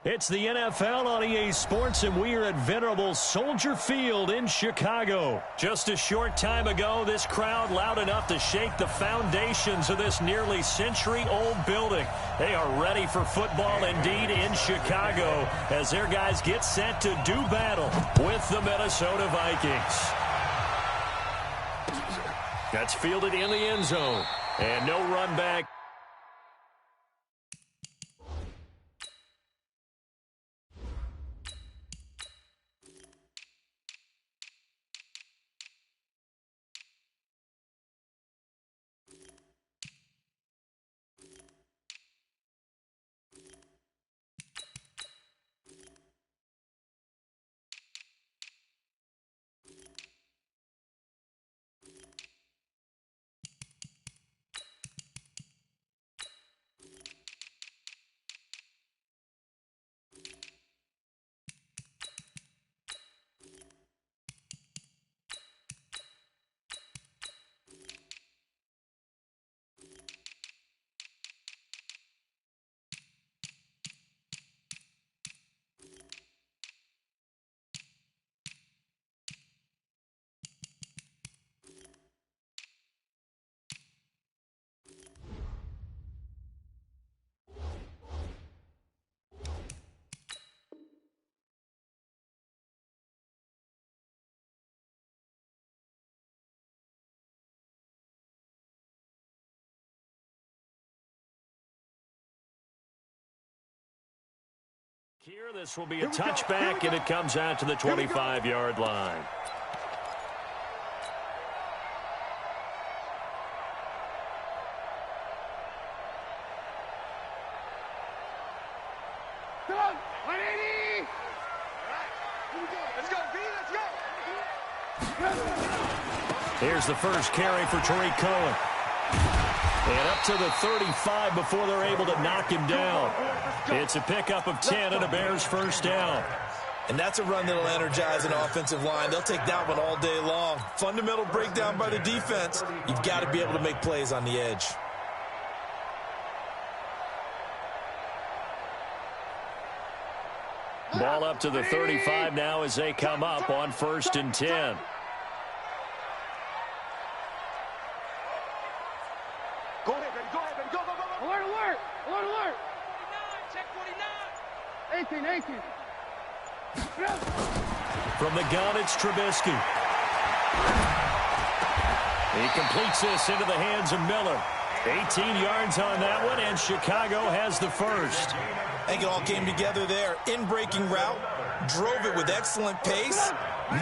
It's the NFL on EA Sports, and we are at venerable Soldier Field in Chicago. Just a short time ago, this crowd loud enough to shake the foundations of this nearly century-old building. They are ready for football indeed in Chicago as their guys get set to do battle with the Minnesota Vikings. That's fielded in the end zone, and no run back. Here, this will be a touchback, and it comes out to the 25-yard line. Come on, 180! Let's go, B, let's go! Here's the first carry for Tariq Cohen. And up to the 35 before they're able to knock him down. It's a pickup of 10 and a Bears first down. And that's a run that'll energize an offensive line. They'll take that one all day long. Fundamental breakdown by the defense. You've got to be able to make plays on the edge. Ball up to the 35 now as they come up on 1st and 10. Go ahead, baby, go ahead, baby, go, go, go, go. Alert, alert, alert, alert. 49, check 49. 18. From the gun, it's Trubisky. He completes this into the hands of Miller. 18 yards on that one, and Chicago has the first. I think it all came together there. In-breaking route, drove it with excellent pace.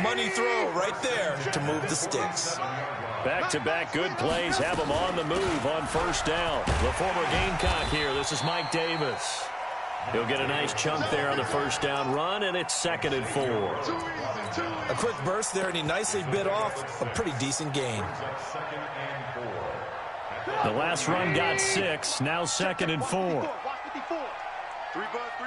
Money throw right there to move the sticks. Back-to-back good plays have them on the move on 1st down. The former Gamecock here. This is Mike Davis. He'll get a nice chunk there on the 1st down run, and it's 2nd and 4. A quick burst there, and he nicely bit off a pretty decent gain. The last run got 6. Now 2nd and 4. 3 bud.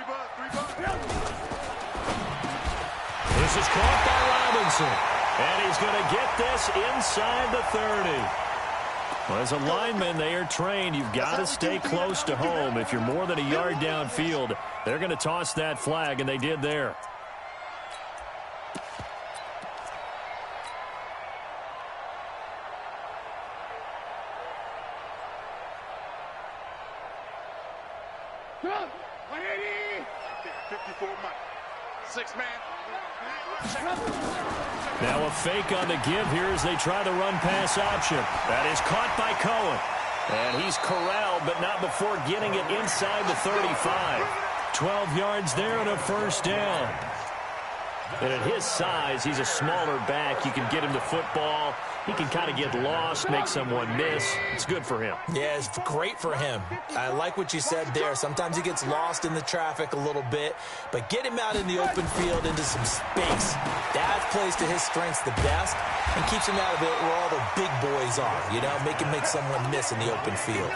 This is caught by Robinson. And he's going to get this inside the 30. Well, as a lineman, they are trained. You've got to stay close to home. If you're more than a yard downfield, they're going to toss that flag, and they did there. Go, 180! 54 Mike. 6-man. Now a fake on the give here as they try the run-pass option. That is caught by Cohen. And he's corralled, but not before getting it inside the 35. 12 yards there and a 1st down. And at his size, he's a smaller back. You can get him the football. He can kind of get lost, make someone miss. It's good for him. Yeah, it's great for him. I like what you said there. Sometimes he gets lost in the traffic a little bit, but get him out in the open field into some space. That plays to his strengths the best and keeps him out of it where all the big boys are, you know, make someone miss in the open field.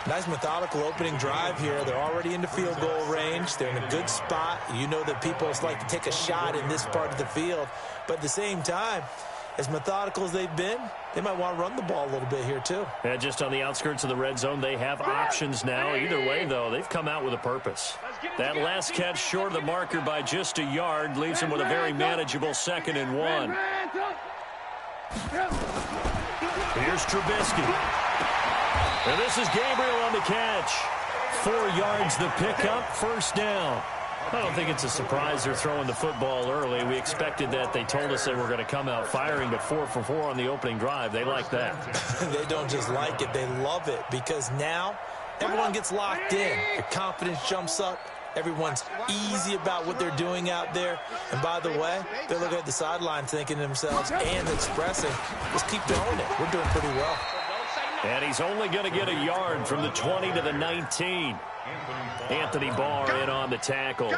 Nice methodical opening drive here. They're already into field goal range. They're in a good spot. You know that people like to take a shot in this part of the field, but at the same time, as methodical as they've been, they might want to run the ball a little bit here too. And just on the outskirts of the red zone, they have options now. Either way, though, they've come out with a purpose. That last catch short of the marker by just a yard leaves them with a very manageable 2nd and 1. Here's Trubisky. And this is Gabriel on the catch. 4 yards the pickup, 1st down. I don't think it's a surprise they're throwing the football early. We expected that. They told us they were going to come out firing, but 4 for 4 on the opening drive. They like that. They don't just like it, they love it, because now everyone gets locked in. Their confidence jumps up. Everyone's easy about what they're doing out there. And by the way, they're looking at the sideline thinking to themselves and expressing, just keep doing it. We're doing pretty well. And he's only going to get a yard from the 20 to the 19. Anthony Barr in on the tackle.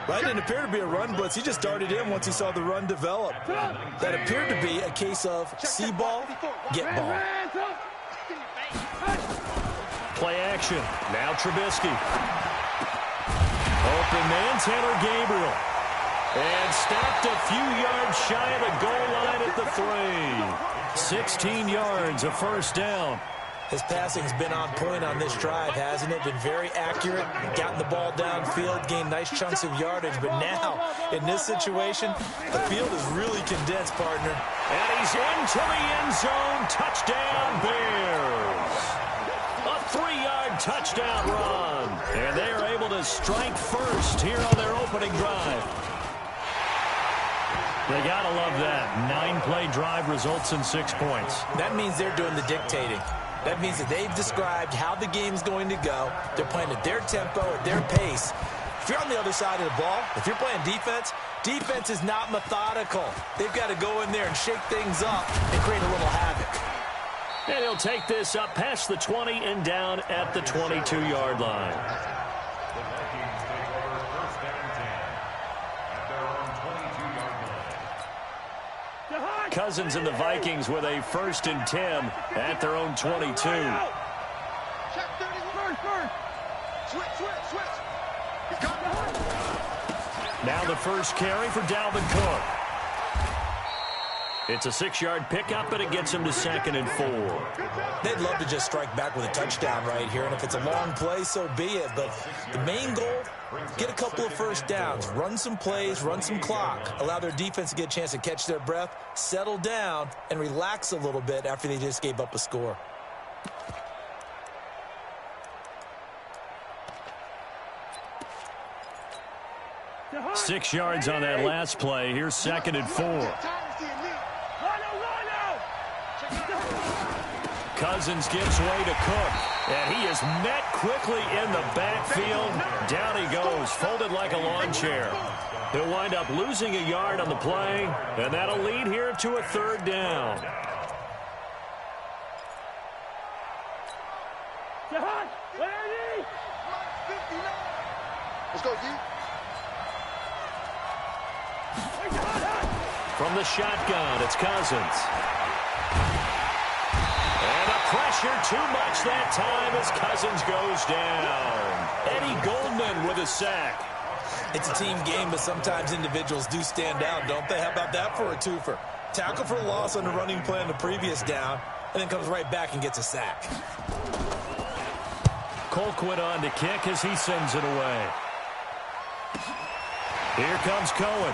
Right, didn't appear to be a run blitz. He just darted in once he saw the run develop. That appeared to be a case of see ball, get ball. Play action. Now Trubisky. Open man, Taylor Gabriel. And stopped a few yards shy of the goal line at the 3. 16 yards, a 1st down. His passing's been on point on this drive, hasn't it? Been very accurate, gotten the ball downfield, gained nice chunks of yardage. But now, in this situation, the field is really condensed, partner. And he's into the end zone. Touchdown, Bears. A 3-yard touchdown run. And they are able to strike first here on their opening drive. They got to love that. 9-play drive results in 6 points. That means they're doing the dictating. That means that they've described how the game's going to go. They're playing at their tempo, at their pace. If you're on the other side of the ball, if you're playing defense, defense is not methodical. They've got to go in there and shake things up and create a little havoc. And he'll take this up past the 20 and down at the 22-yard line. Cousins and the Vikings with a 1st and 10 at their own 22. Now the first carry for Dalvin Cook. It's a 6-yard pickup, but it gets him to 2nd and 4. They'd love to just strike back with a touchdown right here, and if it's a long play, so be it. But the main goal, get a couple of 1st downs, run some plays, run some clock, allow their defense to get a chance to catch their breath, settle down, and relax a little bit after they just gave up a score. Six yards on that last play. Here's 2nd and 4. Cousins gives way to Cook, and he is met quickly in the backfield. Down he goes, folded like a lawn chair. He'll wind up losing a yard on the play, and that'll lead here to a 3rd down. Let's go, D. From the shotgun, it's Cousins. And a pressure too much that time as Cousins goes down. Eddie Goldman with a sack. It's a team game, but sometimes individuals do stand out, don't they? How about that for a twofer? Tackle for loss on the running play on the previous down, and then comes right back and gets a sack. Colquitt on to kick as he sends it away. Here comes Cohen.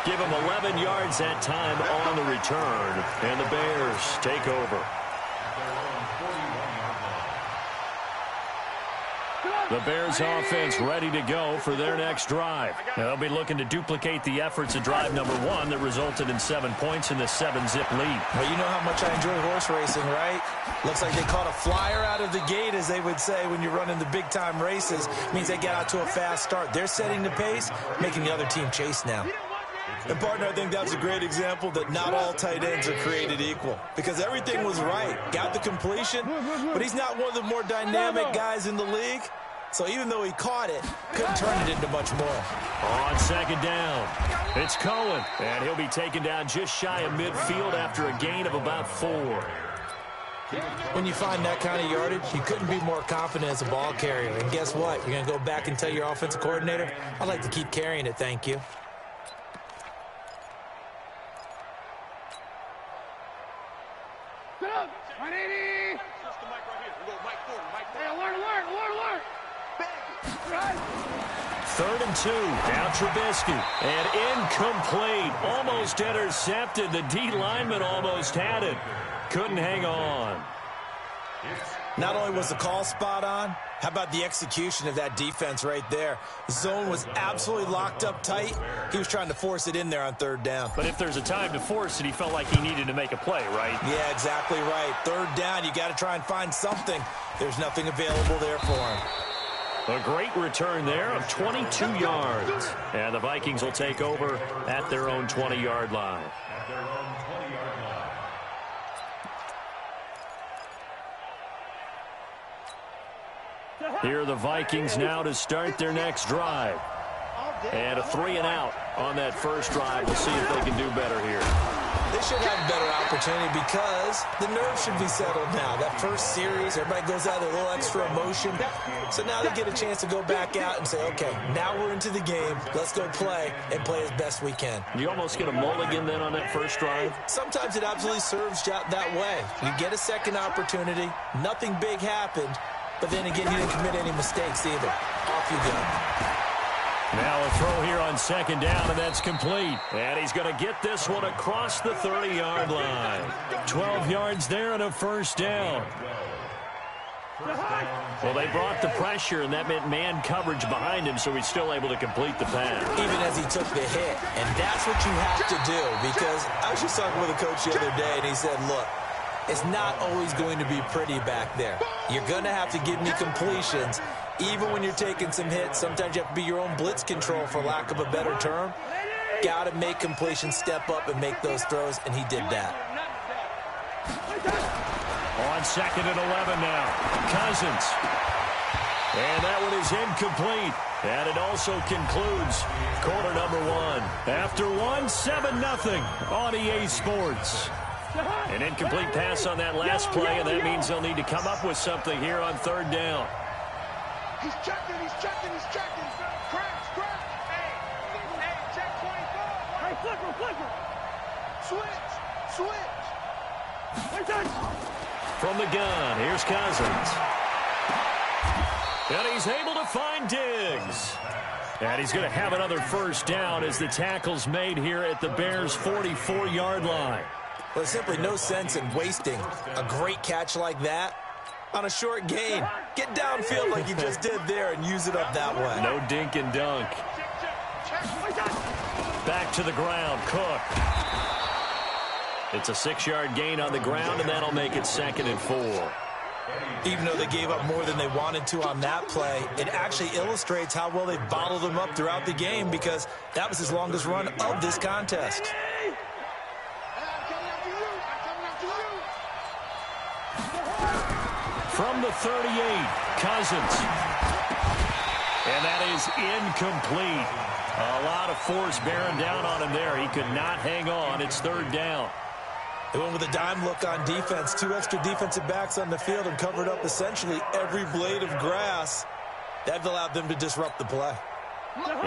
Give him 11 yards that time on the return, and the Bears take over. The Bears offense ready to go for their next drive. Now, they'll be looking to duplicate the efforts of drive number 1 that resulted in 7 points in the 7-zip lead. Well, you know how much I enjoy horse racing, right? Looks like they caught a flyer out of the gate, as they would say when you're running the big-time races. It means they get out to a fast start. They're setting the pace, making the other team chase now. And, partner, I think that's a great example that not all tight ends are created equal, because everything was right. Got the completion, but he's not one of the more dynamic guys in the league. So even though he caught it, couldn't turn it into much more. On 2nd down, it's Cohen, and he'll be taken down just shy of midfield after a gain of about 4. When you find that kind of yardage, you couldn't be more confident as a ball carrier. And guess what? You're going to go back and tell your offensive coordinator, I'd like to keep carrying it, thank you. Hey, alert, alert, alert, alert. Third and 2. Now Trubisky. And incomplete. Almost intercepted. The D lineman almost had it. Couldn't hang on. Not only was the call spot on, how about the execution of that defense right there? The zone was absolutely locked up tight. He was trying to force it in there on third down. But if there's a time to force it, he felt like he needed to make a play, right? Yeah, exactly right. Third down, you got to try and find something. There's nothing available there for him. A great return there of 22 yards. And the Vikings will take over at their own 20-yard line. Here are the Vikings now to start their next drive. And a 3-and-out on that first drive. We'll see if they can do better here. They should have a better opportunity because the nerves should be settled now. That first series, everybody goes out with a little extra emotion. So now they get a chance to go back out and say, okay, now we're into the game. Let's go play and play as best we can. You almost get a mulligan then on that first drive? Sometimes it absolutely serves that way. You get a second opportunity. Nothing big happened. But then again, you didn't commit any mistakes either. Off you go. Now a throw here on second down, and that's complete. And he's going to get this one across the 30-yard line. 12 yards there and a first down. Well, they brought the pressure, and that meant man coverage behind him, so he's still able to complete the pass. Even as he took the hit. And that's what you have to do, because I was just talking with a coach the other day, and he said, look, it's not always going to be pretty back there. You're going to have to give me completions. Even when you're taking some hits, sometimes you have to be your own blitz control, for lack of a better term. Got to make completions, step up, and make those throws, and he did that. On second and 11 now. Cousins. And that one is incomplete. And it also concludes quarter number 1. After 7-0 on EA Sports. An incomplete pass on that last play, and that means they'll need to come up with something here on third down. He's checking, he's checking, he's checking. Crash, crash. Hey, check 24. Hey, flipper. Switch. From the gun, here's Cousins. And he's able to find Diggs. And he's going to have another first down as the tackle's made here at the Bears' 44-yard line. Well, there's simply no sense in wasting a great catch like that on a short gain. Get downfield like you just did there and use it up that way. No dink and dunk. Back to the ground, Cook. It's a 6-yard gain on the ground, and that'll make it 2nd and 4. Even though they gave up more than they wanted to on that play, it actually illustrates how well they bottled them up throughout the game, because that was his longest run of this contest. From the 38, Cousins. And that is incomplete. A lot of force bearing down on him there. He could not hang on. It's third down. They went with a dime look on defense. 2 extra defensive backs on the field and covered up essentially every blade of grass. That allowed them to disrupt the play.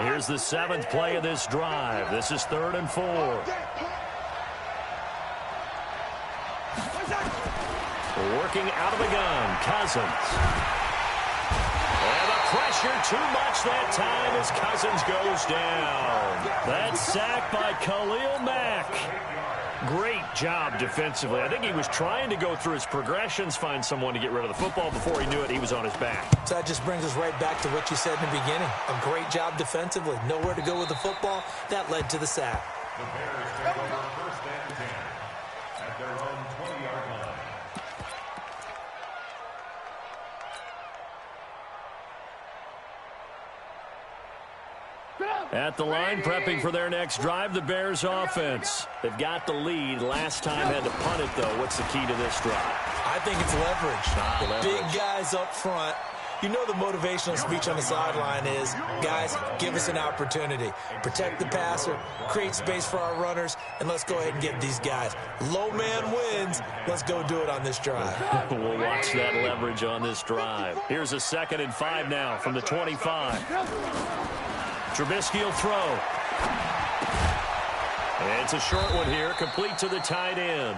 Here's the 7th play of this drive. This is 3rd and 4. Working out of the gun, Cousins. And the pressure too much that time as Cousins goes down. That's sacked by Khalil Mack. Great job defensively. I think he was trying to go through his progressions, find someone to get rid of the football. Before he knew it, he was on his back. So that just brings us right back to what you said in the beginning. A great job defensively. Nowhere to go with the football. That led to the sack. The Bears have their first and 10 at their own 20-yard line. At the line, prepping for their next drive, the Bears offense. They've got the lead. Last time had to punt it, though. What's the key to this drive? I think it's leverage. Big guys up front. You know the motivational speech on the sideline is, guys, give us an opportunity. Protect the passer, create space for our runners, and let's go ahead and get these guys. Low man wins. Let's go do it on this drive. We'll watch that leverage on this drive. Here's a 2nd and 5 now from the 25. Trubisky will throw. It's a short one here, complete to the tight end.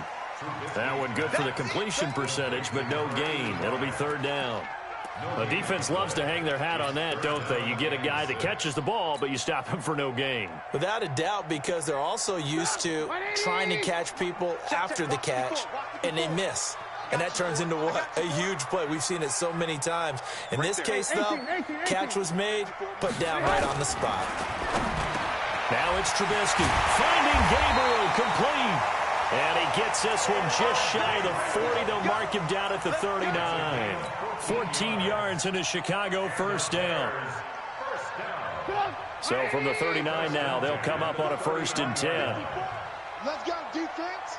That one good for the completion percentage, but no gain. It'll be third down. The defense loves to hang their hat on that, don't they? You get a guy that catches the ball, but you stop him for no gain. Without a doubt, because they're also used to trying to catch people after the catch, and they miss. And that turns into what? A huge play. We've seen it so many times. In this case, though, catch was made, put down right on the spot. Now it's Trubisky finding Gabriel complete. And he gets this one just shy of the 40. They'll mark him down at the 39. 14 yards in a Chicago first down. So from the 39 now, they'll come up on a 1st and 10. Let's go, defense.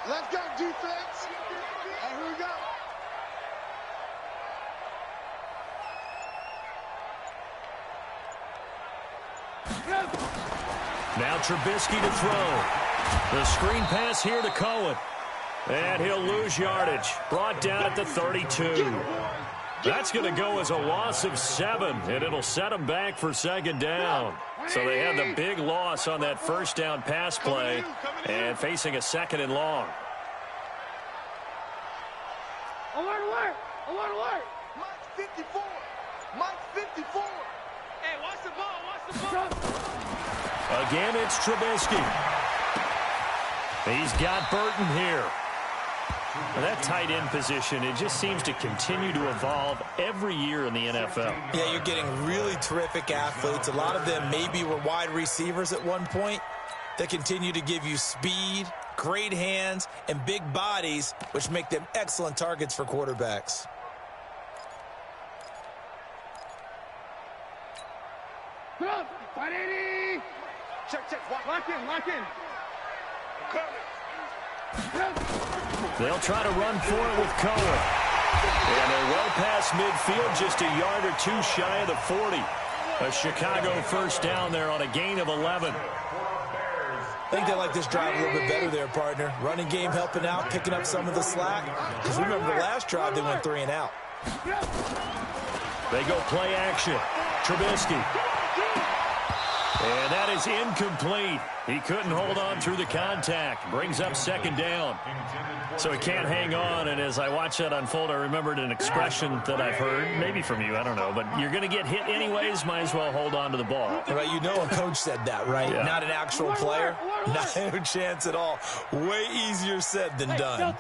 Let's go, defense. And here we go. Now Trubisky to throw. The screen pass here to Cohen. And he'll lose yardage. Brought down at the 32. That's going to go as a loss of 7, and it'll set them back for 2nd down. So they had the big loss on that 1st down pass play and facing a 2nd and long. Alert, alert, alert, alert. Mike's 54. Mike's 54. Hey, watch the ball, watch the ball. Again, it's Trubisky. He's got Burton here. Well, that tight end position, it just seems to continue to evolve every year in the NFL. Yeah, you're getting really terrific athletes. A lot of them maybe were wide receivers at one point that continue to give you speed, great hands, and big bodies, which make them excellent targets for quarterbacks. Check, lock in, lock in. They'll try to run for it with Cohen. And they're well past midfield, just a yard or 2 shy of the 40. A Chicago first down there on a gain of 11. I think they like this drive a little bit better there, partner. Running game helping out, picking up some of the slack. Because remember the last drive, they went 3 and out. They go play action. Trubisky. And that is incomplete. He couldn't hold on through the contact. Brings up 2nd down. So he can't hang on. And as I watch that unfold, I remembered an expression that I've heard, maybe from you, I don't know. But you're going to get hit anyways, might as well hold on to the ball. Right, you know a coach said that, right? Yeah. Not an actual player. Not no chance at all. Way easier said than done.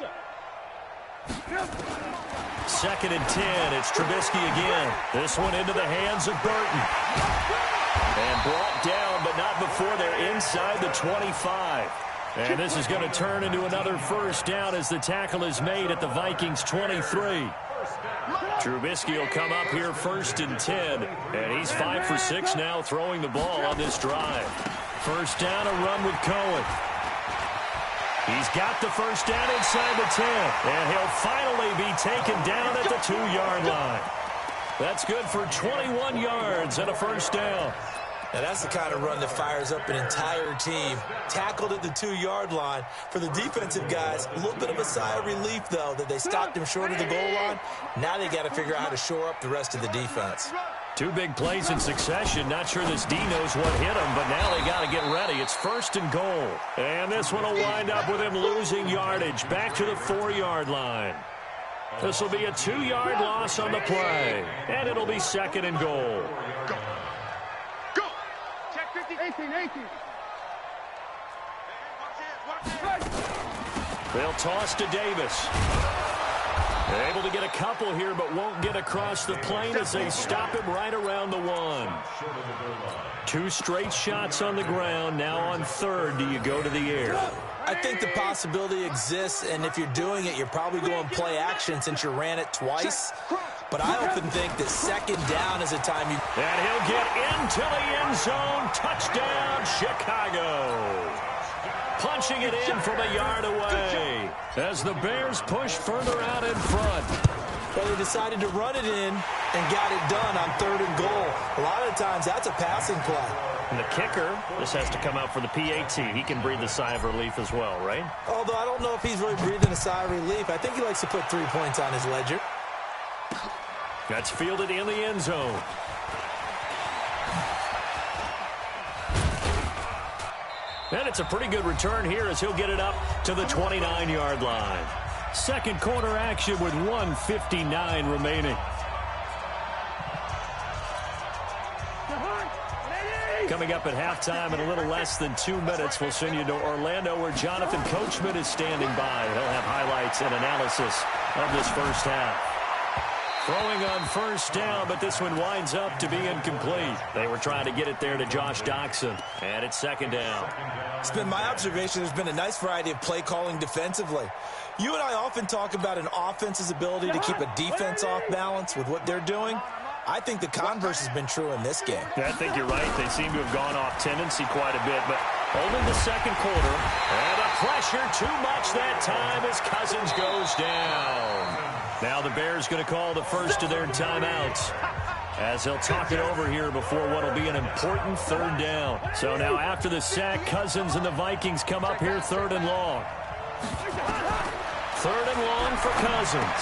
2nd and 10. It's Trubisky again. This one into the hands of Burton. And brought down, but not before they're inside the 25. And this is going to turn into another first down as the tackle is made at the Vikings 23. Trubisky will come up here 1st and 10. And he's 5 for 6 now throwing the ball on this drive. First down, a run with Cohen. He's got the first down inside the 10. And he'll finally be taken down at the 2-yard line. That's good for 21 yards and a first down. Now, that's the kind of run that fires up an entire team. Tackled at the 2-yard line. For the defensive guys, a little bit of a sigh of relief, though, that they stopped him short of the goal line. Now they got to figure out how to shore up the rest of the defense. 2 big plays in succession. Not sure this D knows what hit him, but now they got to get ready. It's 1st and goal. And this one will wind up with him losing yardage back to the 4-yard line. This will be a 2-yard loss on the play. And it'll be 2nd and goal. Go. Check 50. 18. They'll toss to Davis. They're able to get a couple here, but won't get across the plane as they stop him right around the 1. 2 straight shots on the ground. Now on 3rd, do you go to the air? I think the possibility exists, and if you're doing it, you're probably going play action since you ran it twice. But I often think that 2nd down is a time you... And he'll get into the end zone. Touchdown, Chicago. Punching it in from a yard away as the Bears push further out in front. Well, they decided to run it in and got it done on 3rd and goal. A lot of times, that's a passing play. And the kicker, this has to come out for the PAT. He can breathe a sigh of relief as well, right? Although I don't know if he's really breathing a sigh of relief. I think he likes to put 3 points on his ledger. That's fielded in the end zone. And it's a pretty good return here as he'll get it up to the 29-yard line. Second quarter action with 1:59 remaining. Coming up at halftime in a little less than 2 minutes, we'll send you to Orlando where Jonathan Coachman is standing by. He'll have highlights and analysis of this first half. Throwing on first down, but this one winds up to be incomplete. They were trying to get it there to Josh Doxson, and it's second down. It's been my observation there's been a nice variety of play calling defensively. You and I often talk about an offense's ability to keep a defense off balance with what they're doing. I think the converse has been true in this game. Yeah, I think you're right. They seem to have gone off tendency quite a bit, but only the second quarter. And a pressure too much that time as Cousins goes down. Now the Bears going to call the first of their timeouts as they'll talk it over here before what will be an important third down. So now after the sack, Cousins and the Vikings come up here third and long. Third and long for Cousins.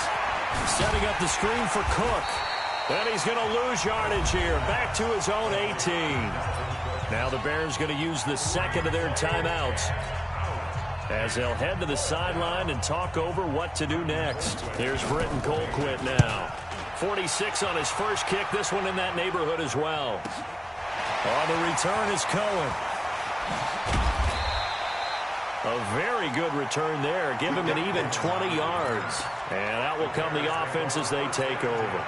Setting up the screen for Cook. And he's going to lose yardage here. Back to his own 18. Now the Bears going to use the second of their timeouts as they'll head to the sideline and talk over what to do next. Here's Britton Colquitt now. 46 on his first kick. This one in that neighborhood as well. On the return is Cohen. A very good return there. Give him an even 20 yards. And out will come the offense as they take over.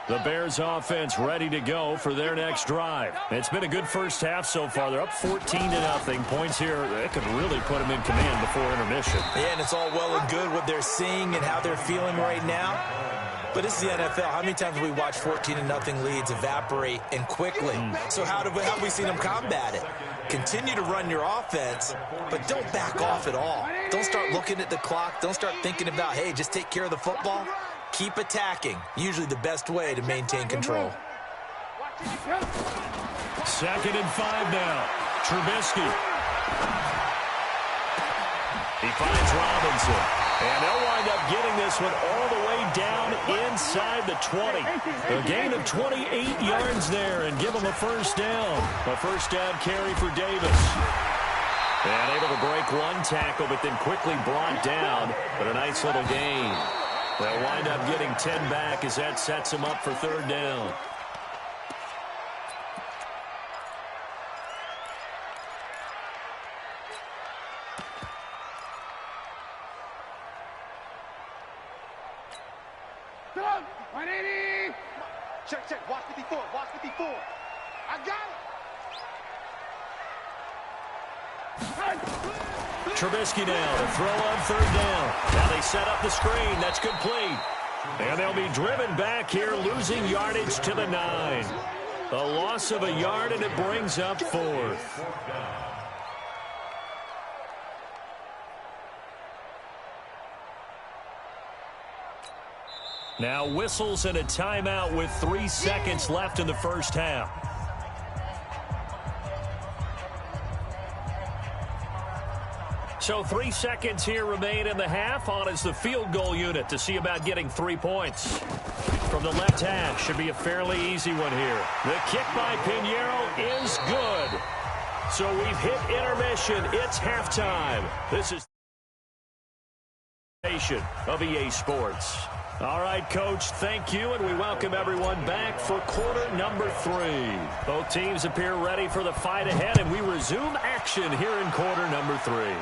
The Bears offense ready to go for their next drive. It's been a good first half so far. They're up 14-0. Points here, that could really put them in command before intermission. Yeah, and it's all well and good what they're seeing and how they're feeling right now. But this is the NFL. How many times have we watched 14-0 leads evaporate and quickly? So how have we seen them combat it? Continue to run your offense, but don't back off at all. Don't start looking at the clock. Don't start thinking about, hey, just take care of the football. Keep attacking. Usually the best way to maintain control. Second and 5 now. Trubisky. He finds Robinson. And they'll wind up getting this one all the way down inside the 20. A gain of 28 yards there and give them a first down. A first down carry for Davis. And able to break one tackle, but then quickly brought down. But a nice little gain. They'll wind up getting 10 back as that sets them up for third down. Check. Watch 54. I got it. Trubisky now to throw on third down. Now they set up the screen. That's complete. And they'll be driven back here, losing yardage to the 9. A loss of a yard, and it brings up fourth. Now whistles and a timeout with 3 seconds left in the first half. So 3 seconds here remain in the half. On is the field goal unit to see about getting 3 points. From the left hash, should be a fairly easy one here. The kick by Pinheiro is good. So we've hit intermission. It's halftime. This is of EA Sports. All right, Coach, thank you, and we welcome everyone back for quarter number 3. Both teams appear ready for the fight ahead, and we resume action here in quarter number 3.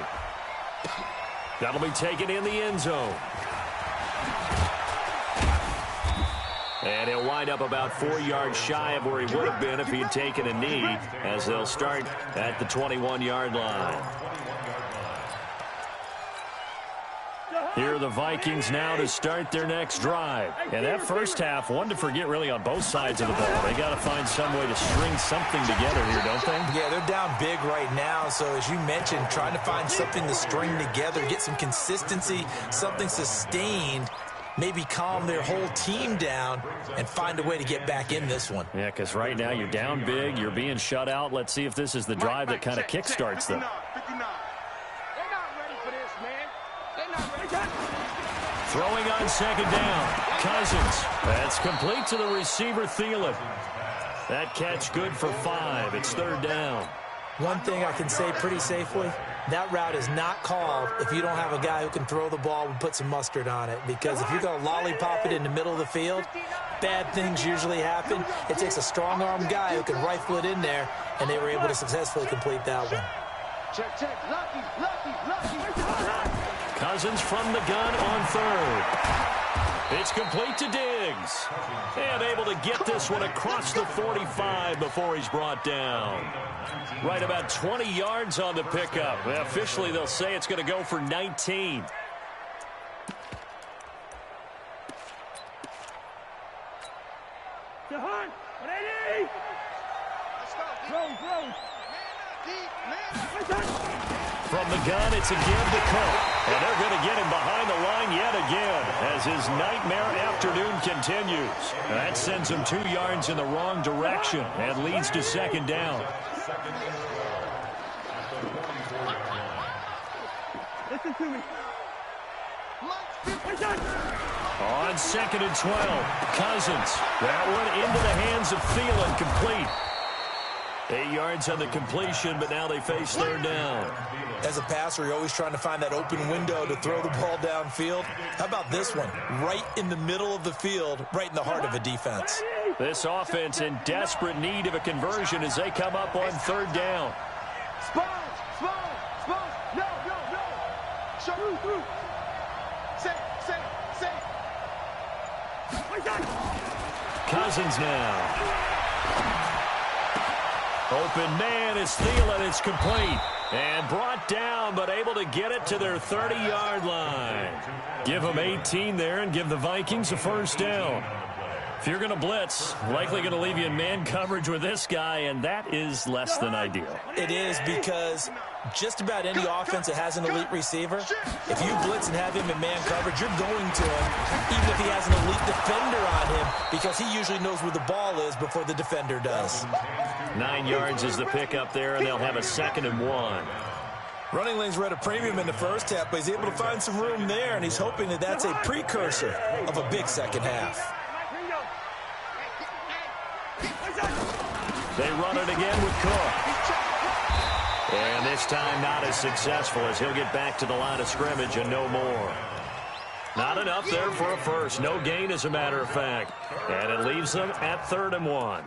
That'll be taken in the end zone. And he'll wind up about 4 yards shy of where he would have been if he had taken a knee, as they'll start at the 21-yard line. Here are the Vikings now to start their next drive. And that first half, one to forget really on both sides of the ball. They got to find some way to string something together here, don't they? Yeah, they're down big right now. So as you mentioned, trying to find something to string together, get some consistency, something sustained, maybe calm their whole team down and find a way to get back in this one. Yeah, because right now you're down big, you're being shut out. Let's see if this is the drive that kind of kickstarts them. Throwing on second down. Cousins. That's complete to the receiver, Thielen. That catch good for 5. It's third down. One thing I can say pretty safely, that route is not called if you don't have a guy who can throw the ball and put some mustard on it. Because if you're going to lollipop it in the middle of the field, bad things usually happen. It takes a strong-arm guy who can rifle it in there, and they were able to successfully complete that one. Check. Lucky. Cousins from the gun on third. It's complete to Diggs. And able to get this one across the 45 before he's brought down. Right about 20 yards on the pickup. Officially, they'll say it's going to go for 19. From the gun, it's a give to Cook. And they're going to get him behind the line yet again as his nightmare afternoon continues. That sends him 2 yards in the wrong direction and leads to second down. Listen to me. On 2nd and 12, Cousins. That one into the hands of Thielen, complete. 8 yards on the completion, but now they face third down. As a passer, you're always trying to find that open window to throw the ball downfield. How about this one? Right in the middle of the field, right in the heart of a defense. This offense in desperate need of a conversion as they come up on third down. Sponge. No. Show through. Say. Cousins now. Open man is Thielen. It's complete. And brought down, but able to get it to their 30-yard line. Give them 18 there and give the Vikings a first down. If you're going to blitz, likely going to leave you in man coverage with this guy, and that is less than ideal. It is, because just about any offense that has an elite receiver, if you blitz and have him in man coverage, you're going to him, even if he has an elite defender on him, because he usually knows where the ball is before the defender does. 9 yards is the pickup there, and they'll have a 2nd and 1. Running lanes were at a premium in the first half, but he's able to find some room there, and he's hoping that that's a precursor of a big second half. They run it again with Cook. And this time not as successful as he'll get back to the line of scrimmage and no more. Not enough there for a first. No gain, as a matter of fact. And it leaves them at 3rd and 1.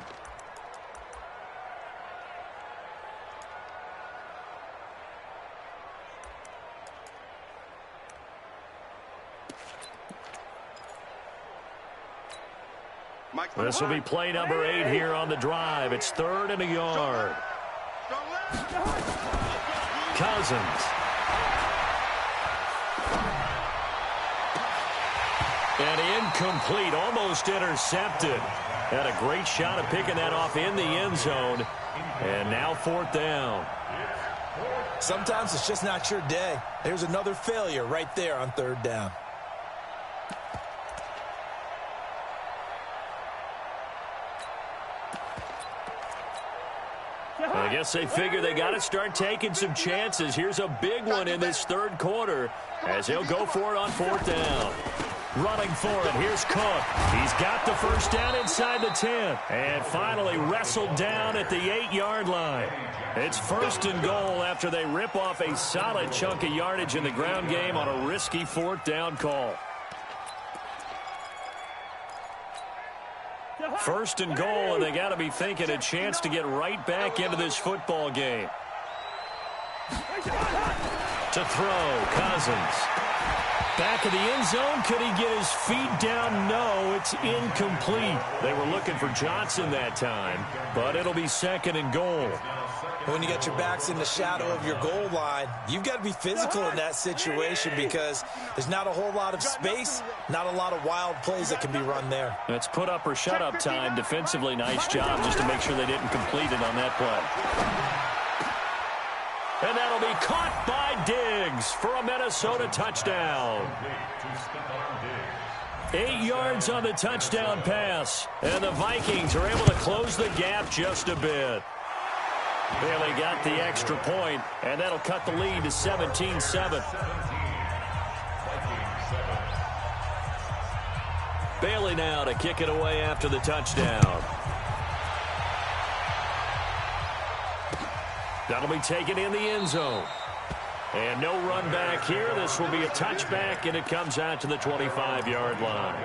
This will be play number 8 here on the drive. It's 3rd and a yard. Cousins. And incomplete, almost intercepted. Had a great shot at picking that off in the end zone. And now 4th down. Sometimes it's just not your day. There's another failure right there on 3rd down. I guess they figure they got to start taking some chances. Here's a big one in this 3rd quarter as he'll go for it on 4th down. Running for it, here's Cook. He's got the first down inside the 10. And finally wrestled down at the 8-yard line. It's 1st and goal after they rip off a solid chunk of yardage in the ground game on a risky 4th down call. 1st and goal, and they got to be thinking a chance to get right back into this football game. To throw, Cousins. Back of the end zone. Could he get his feet down? No, it's incomplete. They were looking for Johnson that time, but it'll be 2nd and goal. When you got your backs in the shadow of your goal line, you've got to be physical in that situation because there's not a whole lot of space, not a lot of wild plays that can be run there. It's put up or shut up time. Defensively, nice job just to make sure they didn't complete it on that play. And that'll be caught by Diggs for a Minnesota touchdown. 8 yards on the touchdown pass. And the Vikings are able to close the gap just a bit. Barely got the extra point, and that'll cut the lead to 17-7. Bailey now to kick it away after the touchdown. That'll be taken in the end zone. And no run back here. This will be a touchback, and it comes out to the 25-yard line.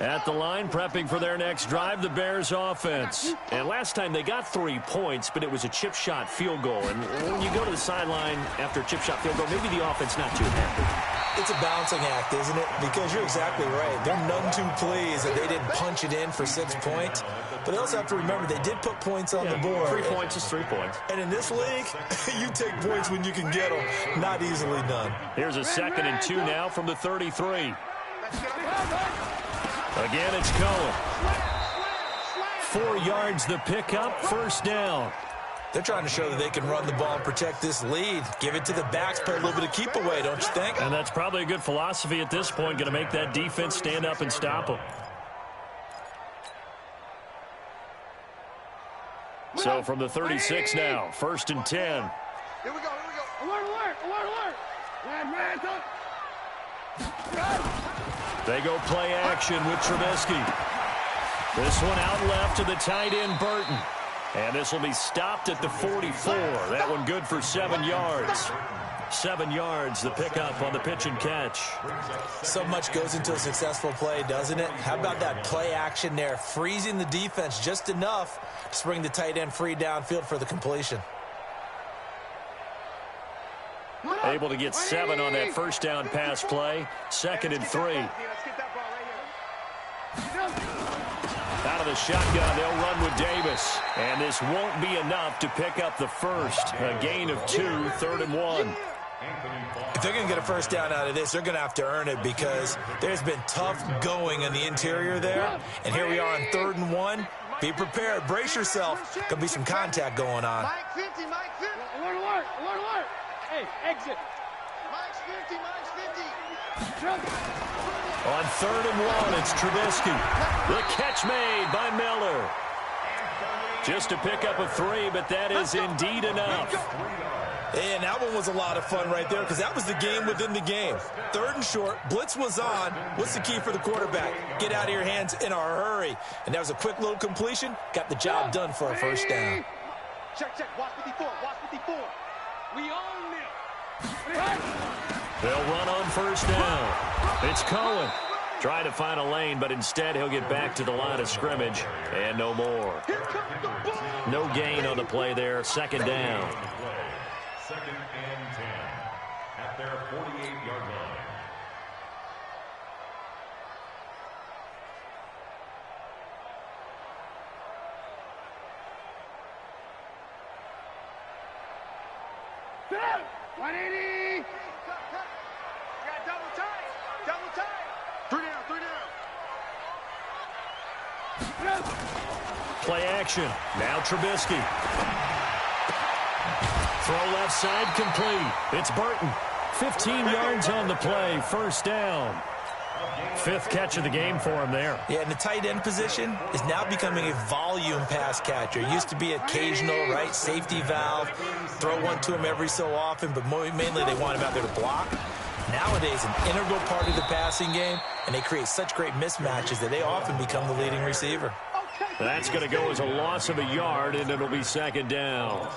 At the line, prepping for their next drive, the Bears offense. And last time they got 3 points, but it was a chip shot field goal. And when you go to the sideline after a chip shot field goal, maybe the offense not too happy. It's a balancing act, isn't it? Because you're exactly right. They're none too pleased that they didn't punch it in for 6 points. But they also have to remember they did put points on the board. 3 points is 3 points. And in this league, you take points when you can get them. Not easily done. Here's a 2nd and 2 now from the 33. Again, it's Cohen. 4 yards the pickup, first down. They're trying to show that they can run the ball and protect this lead. Give it to the backs, play a little bit of keep away, don't you think? And that's probably a good philosophy at this point, going to make that defense stand up and stop them. So from the 36 now, 1st and 10. Here we go, here we go. Alert, alert, alert, alert. They go play action with Trubisky. This one out left to the tight end, Burton. And this will be stopped at the 44. That one good for 7 yards. 7 yards, the pickup on the pitch and catch. So much goes into a successful play, doesn't it? How about that play action there, freezing the defense just enough to bring the tight end free downfield for the completion. Able to get 7 on that first down pass play. 2nd and 3. Out of the shotgun, they'll run with Davis. And this won't be enough to pick up the first. A gain of 2, 3rd and 1. If they're going to get a first down out of this, they're going to have to earn it because there's been tough going in the interior there. And here we are on 3rd and 1. Be prepared. Brace yourself. Going to be some contact going on. Mike 50, Mike 50. Alert, alert, alert, alert. Hey, exit. Mike's 50, Mike's 50. On 3rd and 1, it's Trubisky. The catch made by Miller. Just to pick up a 3, but that is indeed enough. And that one was a lot of fun right there because that was the game within the game. 3rd and short, blitz was on. What's the key for the quarterback? Get out of your hands in a hurry. And that was a quick little completion. Got the job done for a first down. Check, check. Watch 54, watch 54. We own it. They'll run on first down. It's Cohen. Trying to find a lane, but instead he'll get back to the line of scrimmage. And no more. No gain on the play there. 2nd down. 2nd and 10 at their 48-yard line. Sit up. 180. Got double tight. Double tight. 3 down, 3 down. Play action. Now Trubisky. Throw left side complete. It's Burton. 15 yards on the play. First down. 5th catch of the game for him there. Yeah, and the tight end position is now becoming a volume pass catcher. It used to be occasional, right, safety valve. Throw one to him every so often, but mainly they want him out there to block. Nowadays, an integral part of the passing game, and they create such great mismatches that they often become the leading receiver. That's going to go as a loss of a yard, and it'll be 2nd down.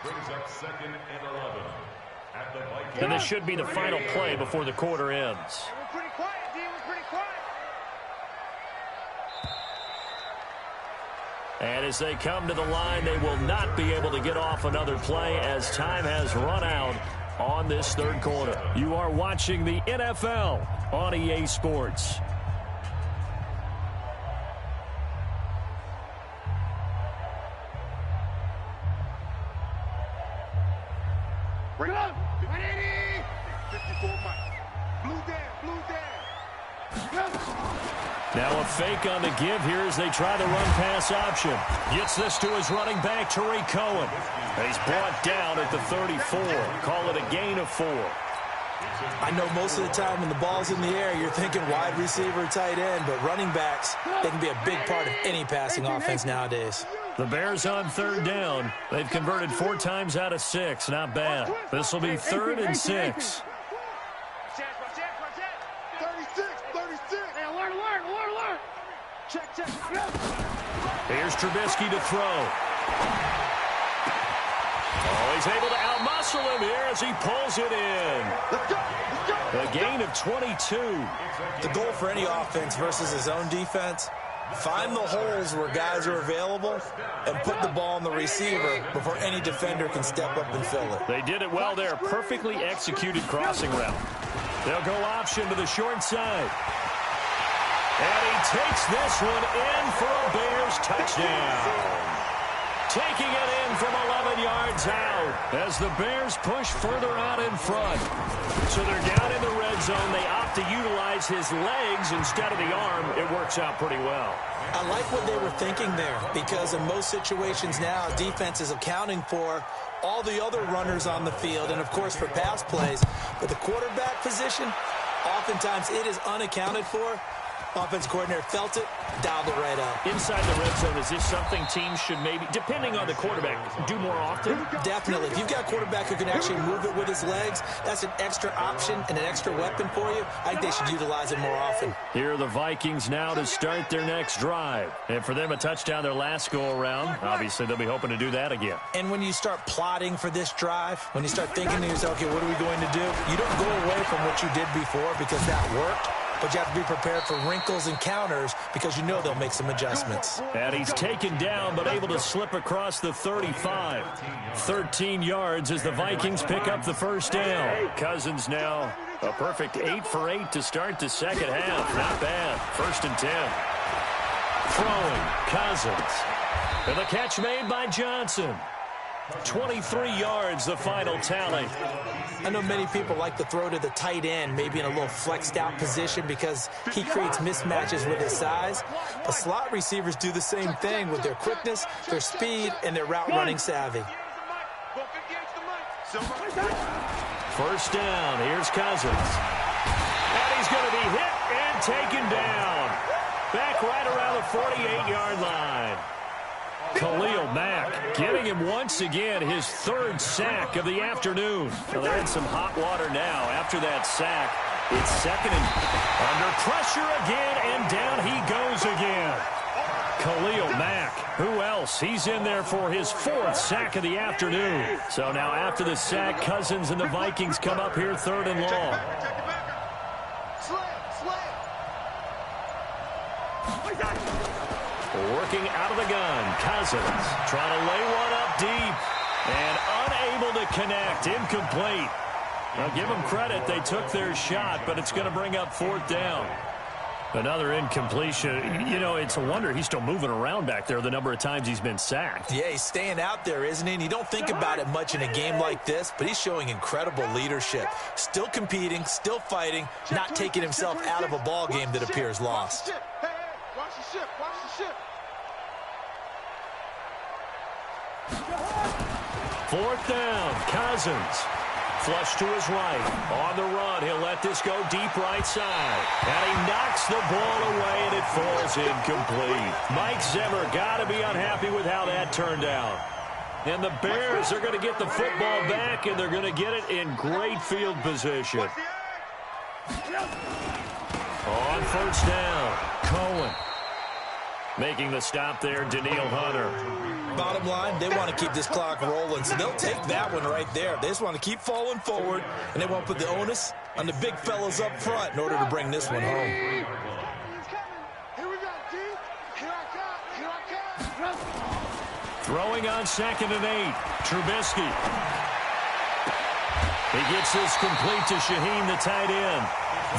Brings up 2nd and 11 at the Vikings. And this should be the final play before the quarter ends. We're pretty quiet, D. We're pretty quiet. And as they come to the line, they will not be able to get off another play as time has run out on this 3rd quarter. You are watching the NFL on EA Sports. Bring it up. 180. 54 Mike. Blue down, blue down. Now a fake on the give here as they try the run pass option. Gets this to his running back, Tariq Cohen. And he's brought down at the 34. Call it a gain of 4. I know most of the time when the ball's in the air, you're thinking wide receiver, tight end, but running backs, they can be a big part of any passing offense nowadays. The Bears on third down. They've converted 4 times out of 6. Not bad. This will be 3rd and 6. 36. Hey, alert. Check. Here's Trubisky to throw. Oh, he's able to outmuscle him here as he pulls it in. Let's go. A gain of 22. The goal for any offense versus his own defense, find the holes where guys are available and put the ball on the receiver before any defender can step up and fill it. They did it well there. Perfectly executed crossing route. They'll go option to the short side. And he takes this one in for a Bears touchdown. Taking it in from 11 yards out as the Bears push further out in front. So they're down in the red zone. They opt to utilize his legs instead of the arm. It works out pretty well. I like what they were thinking there because in most situations now, defense is accounting for all the other runners on the field and, of course, for pass plays. But the quarterback position, oftentimes it is unaccounted for. Offense coordinator felt it, dialed it right up. Inside the red zone, is this something teams should maybe, depending on the quarterback, do more often? Definitely. If you've got a quarterback who can actually move it with his legs, that's an extra option and an extra weapon for you. I think they should utilize it more often. Here are the Vikings now to start their next drive. And for them, a touchdown their last go-around. Obviously, they'll be hoping to do that again. And when you start plotting for this drive, when you start thinking to yourself, okay, what are we going to do? You don't go away from what you did before because that worked. But you have to be prepared for wrinkles and counters because you know they'll make some adjustments. And he's taken down but able to slip across the 35. 13 yards as the Vikings pick up the first down. Cousins now a perfect 8 for 8 to start the second half. Not bad. 1st and 10. Throwing Cousins. And the catch made by Johnson. 23 yards the final tally. I know many people like to throw to the tight end, maybe in a little flexed out position because he creates mismatches with his size. But slot receivers do the same thing with their quickness, their speed, and their route running savvy. First down, here's Cousins. And he's going to be hit and taken down. Back right around the 48-yard line. Khalil Mack getting him once again his 3rd sack of the afternoon. Well, they're in some hot water now. After that sack, it's 2nd and under pressure again, and down he goes again. Khalil Mack, who else? He's in there for his 4th sack of the afternoon. So now after the sack, Cousins and the Vikings come up here 3rd and long. Working out of the gun, Cousins trying to lay one up deep and unable to connect, incomplete. Now give them credit, they took their shot, but it's going to bring up 4th down. Another incompletion. You know, it's a wonder he's still moving around back there the number of times he's been sacked. Yeah, he's staying out there, isn't he? And you don't think about it much in a game like this, but he's showing incredible leadership. Still competing, still fighting, not taking himself out of a ball game that appears lost. Watch the ship. 4th down, Cousins. Flush to his right. On the run, he'll let this go deep right side. And he knocks the ball away, and it falls incomplete. Mike Zimmer got to be unhappy with how that turned out. And the Bears are going to get the football back, and they're going to get it in great field position. On 1st down, Cohen. Making the stop there, Daniil Hunter. Bottom line, they want to keep this clock rolling, so they'll take that one right there. They just want to keep falling forward, and they want to put the onus on the big fellas up front in order to bring this one home. Here we go, D. Here I come. Throwing on 2nd and 8, Trubisky. He gets this complete to Shaheen, the tight end.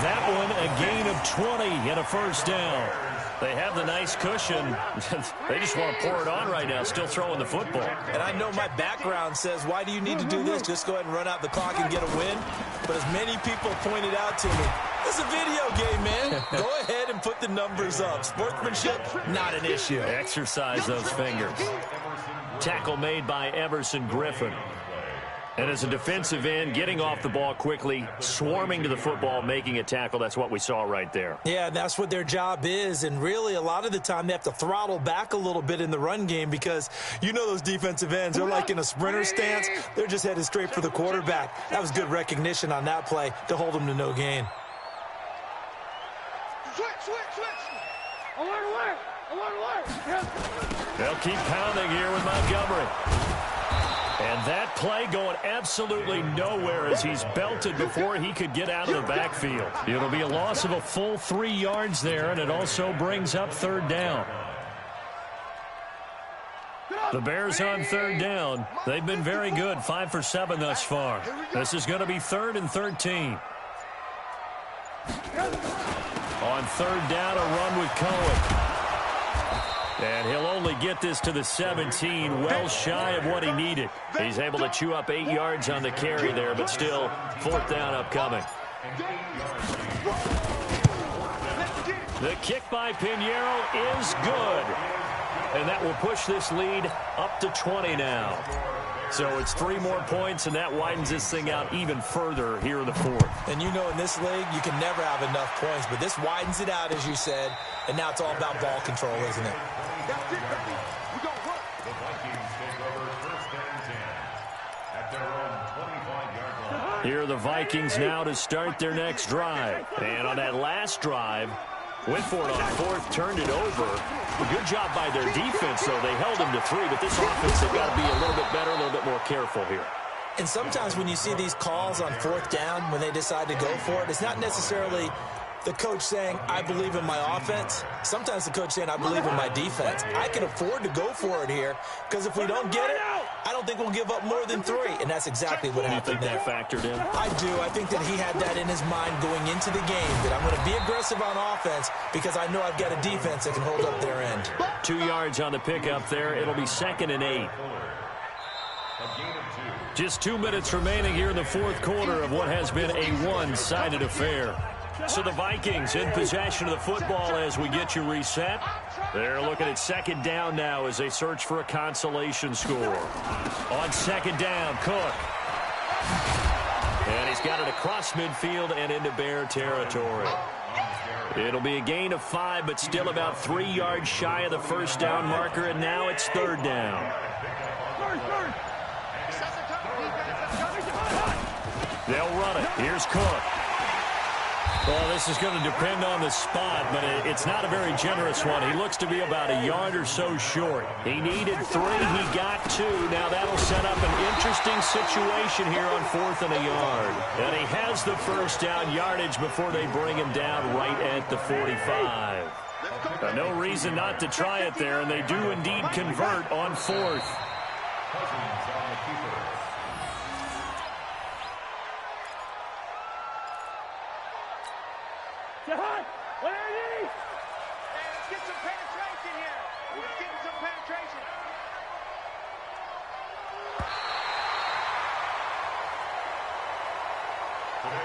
That one a gain of 20 and a 1st down. They have the nice cushion. They just want to pour it on right now, still throwing the football. And I know my background says, why do you need to do this? Just go ahead and run out the clock and get a win. But as many people pointed out to me, it's a video game, man. Go ahead and put the numbers up. Sportsmanship, not an issue. Exercise those fingers. Tackle made by Everson Griffin. And as a defensive end, getting off the ball quickly, swarming to the football, making a tackle, that's what we saw right there. Yeah, that's what their job is. And really, a lot of the time, they have to throttle back a little bit in the run game because you know those defensive ends, they're like in a sprinter stance. They're just headed straight for the quarterback. That was good recognition on that play to hold them to no gain. Switch. Alert. They'll keep pounding here with Montgomery. And that play going absolutely nowhere as he's belted before he could get out of the backfield. It'll be a loss of a full 3 yards there, and it also brings up third down. The Bears on third down. They've been very good, 5 for 7 thus far. This is going to be 3rd and 13. On third down, a run with Cohen. And he'll only get this to the 17, well shy of what he needed. He's able to chew up 8 yards on the carry there, but still, 4th down upcoming. The kick by Pinheiro is good. And that will push this lead up to 20 now. So it's 3 more points, and that widens this thing out even further here in the 4th. And you know in this league, you can never have enough points, but this widens it out, as you said, and now it's all about ball control, isn't it? The Vikings take over 1st and 10 at their own 25-yard line. Here are the Vikings now to start their next drive. And on that last drive, went for it on 4th, turned it over. Good job by their defense, though. They held them to 3, but this offense, they've got to be a little bit better, a little bit more careful here. And sometimes when you see these calls on 4th down, when they decide to go for it, it's not necessarily the coach saying, I believe in my offense. Sometimes the coach saying, I believe in my defense. I can afford to go for it here because if we don't get it, I don't think we'll give up more than 3. And that's exactly what happened there. You think that factored in? I do. I think that he had that in his mind going into the game, that I'm going to be aggressive on offense because I know I've got a defense that can hold up their end. 2 yards on the pickup there. It'll be 2nd and 8. Just 2 minutes remaining here in the 4th quarter of what has been a one-sided affair. So the Vikings in possession of the football as we get you reset. They're looking at 2nd down now as they search for a consolation score. On 2nd down, Cook. And he's got it across midfield and into Bear territory. It'll be a gain of 5, but still about 3 yards shy of the 1st down marker, and now it's 3rd down. They'll run it. Here's Cook. Well, this is going to depend on the spot, but it's not a very generous one. He looks to be about a yard or so short. He needed 3. He got 2. Now that'll set up an interesting situation here on 4th and a yard. And he has the 1st down yardage before they bring him down right at the 45. No reason not to try it there, and they do indeed convert on 4th. Let's get some penetration here. We're getting some penetration.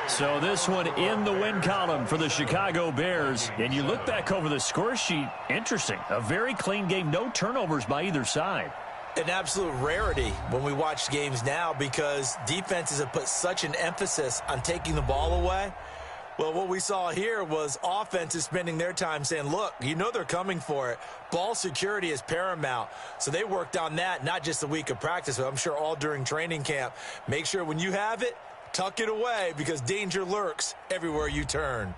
So this one in the win column for the Chicago Bears. And you look back over the score sheet, interesting. A very clean game, no turnovers by either side. An absolute rarity when we watch games now because defenses have put such an emphasis on taking the ball away. Well, what we saw here was offenses spending their time saying, look, you know they're coming for it. Ball security is paramount. So they worked on that, not just a week of practice, but I'm sure all during training camp. Make sure when you have it, tuck it away because danger lurks everywhere you turn.